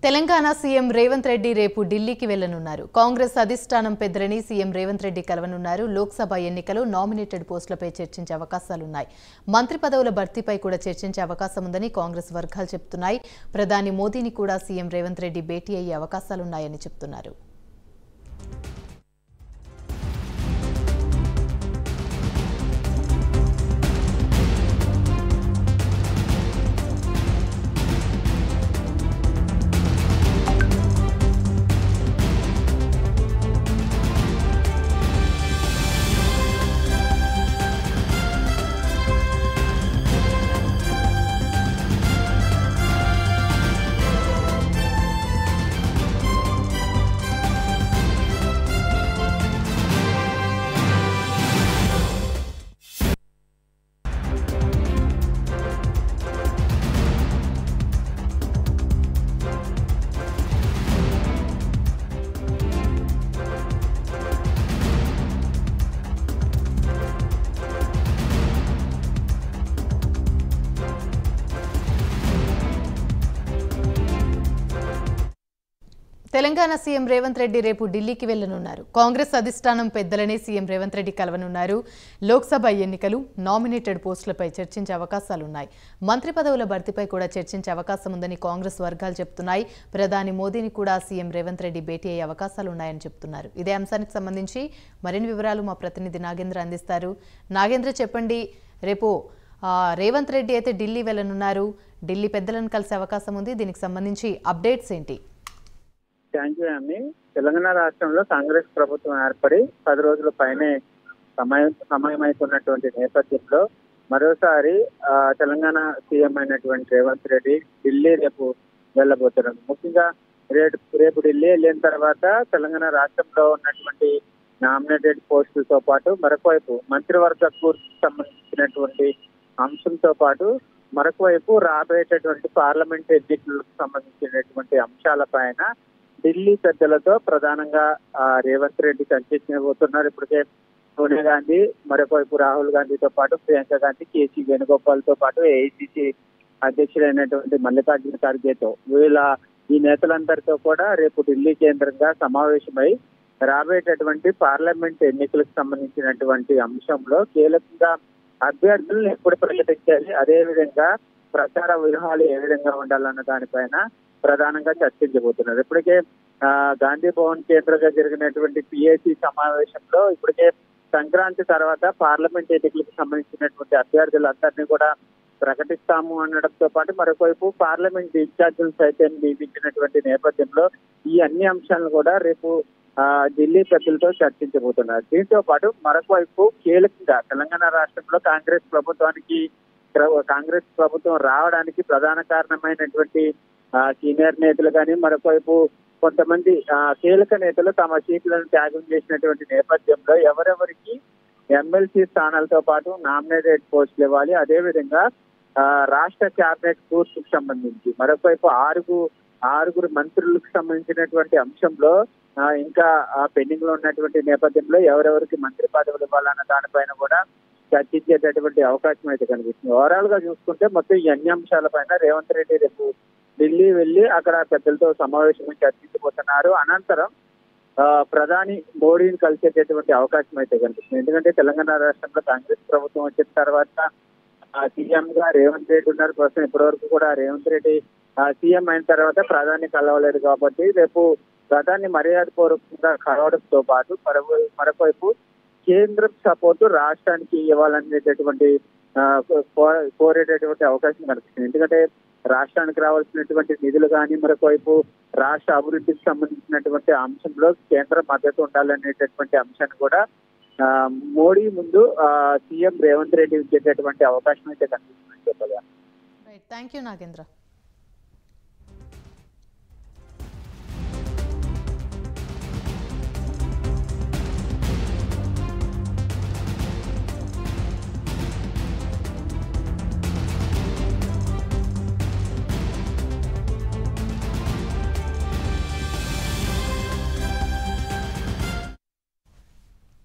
Telangana CM Revanth Reddy రేపు ఢిల్లీకి వెళ్లనున్నారు. కాంగ్రెస్ అధిష్టానం పెద్దలని సీఎం రేవంత్ రెడ్డి కలవనున్నారు. లోక్సభ ఎన్నికలు నామినేటెడ్ పోస్టులపై చర్చించే అవకాశాలున్నాయి. మంత్రి పదవుల భర్తీపై కూడా చర్చించే అవకాశం ఉందని కాంగ్రెస్ వర్గాలు చెబుతున్నాయి. ప్రధాని మోదీని కూడా సీఎం రేవంత్ రెడ్డి భేటీ అయ్యే అవకాశాలున్నాయని చెబుతున్నారు. తెలంగాణ సీఎం రేవంత్ రెడ్డి రేపు ఢిల్లీకి వెళ్లనున్నారు. కాంగ్రెస్ అధిష్టానం పెద్దలనే సీఎం రేవంత్ రెడ్డి కలవనున్నారు. లోక్సభ ఎన్నికలు నామినేటెడ్ పోస్టులపై చర్చించే అవకాశాలున్నాయి. మంత్రి పదవుల భర్తీపై కూడా చర్చించే అవకాశం ఉందని కాంగ్రెస్ వర్గాలు చెబుతున్నాయి. ప్రధాని మోదీని కూడా సీఎం రేవంత్ రెడ్డి భేటీ అయ్యే అవకాశాలున్నాయని చెబుతున్నారు. ఇదే అంశానికి సంబంధించి మరిన్ని వివరాలు మా ప్రతినిధి నాగేంద్ర అందిస్తారు. నాగేంద్ర, చెప్పండి, రేపు రేవంత్ రెడ్డి అయితే ఢిల్లీ వెళ్లనున్నారు. ఢిల్లీ పెద్దలను కలిసే అవకాశం ఉంది. దీనికి సంబంధించి అప్డేట్స్ ఏంటి? థ్యాంక్ యూ అమ్మి. తెలంగాణ రాష్ట్రంలో కాంగ్రెస్ ప్రభుత్వం ఏర్పడి 10 రోజుల పైనే సమయమైతున్నటువంటి నేపథ్యంలో మరోసారి తెలంగాణ సీఎం అయినటువంటి రేవంత్ రెడ్డి ఢిల్లీ రేపు వెళ్ళబోతున్నారు. ముఖ్యంగా రేపు ఢిల్లీ వెళ్ళిన తర్వాత తెలంగాణ రాష్ట్రంలో ఉన్నటువంటి నామినేటెడ్ పోస్టులతో పాటు మరొక వైపు మంత్రివర్గకు సంబంధించినటువంటి అంశంతో పాటు మరొక వైపు రాబోయేటటువంటి పార్లమెంట్ ఎన్నికలకు సంబంధించినటువంటి అంశాలపైన ఢిల్లీ పెద్దలతో ప్రధానంగా రేవంత్ రెడ్డి చర్చించబోతున్నారు. ఇప్పటికే సోనియా గాంధీ, మరొకవైపు రాహుల్ గాంధీతో పాటు ప్రియాంక గాంధీ, కేసీ వేణుగోపాల్ తో పాటు ఏఐసిసి అధ్యక్షుడైనటువంటి మల్లికార్జున ఖర్గేతో ఈ నేతలందరితో కూడా రేపు ఢిల్లీ కేంద్రంగా సమావేశమై రాబోయేటటువంటి పార్లమెంట్ ఎన్నికలకు సంబంధించినటువంటి అంశంలో కీలకంగా అభ్యర్థులను ఎప్పుడు ప్రకటించాలి, అదేవిధంగా ప్రచార వ్యూహాలు ఏ విధంగా ఉండాలన్న దానిపైన ప్రధానంగా చర్చించబోతున్నారు. ఇప్పటికే గాంధీ భవన్ కేంద్రంగా జరిగినటువంటి పిఏసి సమావేశంలో ఇప్పటికే సంక్రాంతి తర్వాత పార్లమెంట్ ఎన్నికలకు సంబంధించినటువంటి అభ్యర్థులందరినీ కూడా ప్రకటిస్తాము అనడంతో పాటు మరొకవైపు పార్లమెంట్ ఇన్ఛార్జీలు సైతం నియమించినటువంటి నేపథ్యంలో ఈ అన్ని అంశాలను కూడా రేపు ఢిల్లీ పెద్దలతో చర్చించబోతున్నారు. దీంతో పాటు మరొక వైపు కీలకంగా తెలంగాణ రాష్ట్రంలో కాంగ్రెస్ ప్రభుత్వం రావడానికి ప్రధాన కారణమైనటువంటి సీనియర్ నేతలు కానీ మరొకవైపు కొంతమంది కీలక నేతలు తమ సీట్లను త్యాగం చేసినటువంటి నేపథ్యంలో ఎవరెవరికి ఎమ్మెల్సీ స్థానాలతో పాటు నామినేటెడ్ పోస్టులు ఇవ్వాలి, అదేవిధంగా రాష్ట్ర క్యాబినెట్ పూర్తికి సంబంధించి మరొకవైపు ఆరుగురు మంత్రులకు సంబంధించినటువంటి అంశంలో ఇంకా పెండింగ్ లో ఉన్నటువంటి నేపథ్యంలో ఎవరెవరికి మంత్రి పదవులు ఇవ్వాలన్న దానిపైన కూడా చర్చించేటటువంటి అవకాశం అయితే కనిపిస్తుంది. ఓవరాల్ గా చూసుకుంటే మొత్తం ఈ అన్ని అంశాలపైన రేవంత్ రెడ్డి రేపు ఢిల్లీ వెళ్లి అక్కడ పెద్దలతో సమావేశం చర్చించబోతున్నారు. అనంతరం ప్రధాని మోడీని కలిసేటటువంటి అవకాశం అయితే కనిపిస్తుంది. ఎందుకంటే తెలంగాణ రాష్ట్రంలో కాంగ్రెస్ ప్రభుత్వం వచ్చిన తర్వాత సీఎం గా రేవంత్ రెడ్డి ఉన్నారు. ప్రస్తుతం ఇప్పటి వరకు కూడా రేవంత్ రెడ్డి సీఎం అయిన తర్వాత ప్రధాని కలవలేదు కాబట్టి రేపు ప్రధాని మర్యాద పూర్వకంగా కలవడంతో పాటు మరొకవైపు కేంద్రం సపోర్టు రాష్ట్రానికి ఇవ్వాలనేటటువంటి కోరేటటువంటి అవకాశం కనిపిస్తుంది. ఎందుకంటే రాష్ట్రానికి రావాల్సినటువంటి నిధులు కానీ మరొకవైపు రాష్ట్ర అభివృద్ధికి సంబంధించినటువంటి అంశంలో కేంద్ర మద్దతు ఉండాలనేటటువంటి అంశాన్ని కూడా మోడీ ముందు సీఎం రేవంత్ రెడ్డి ఇచ్చేటటువంటి అవకాశం అయితే కనిపిస్తుంది. Thank you Nagendra.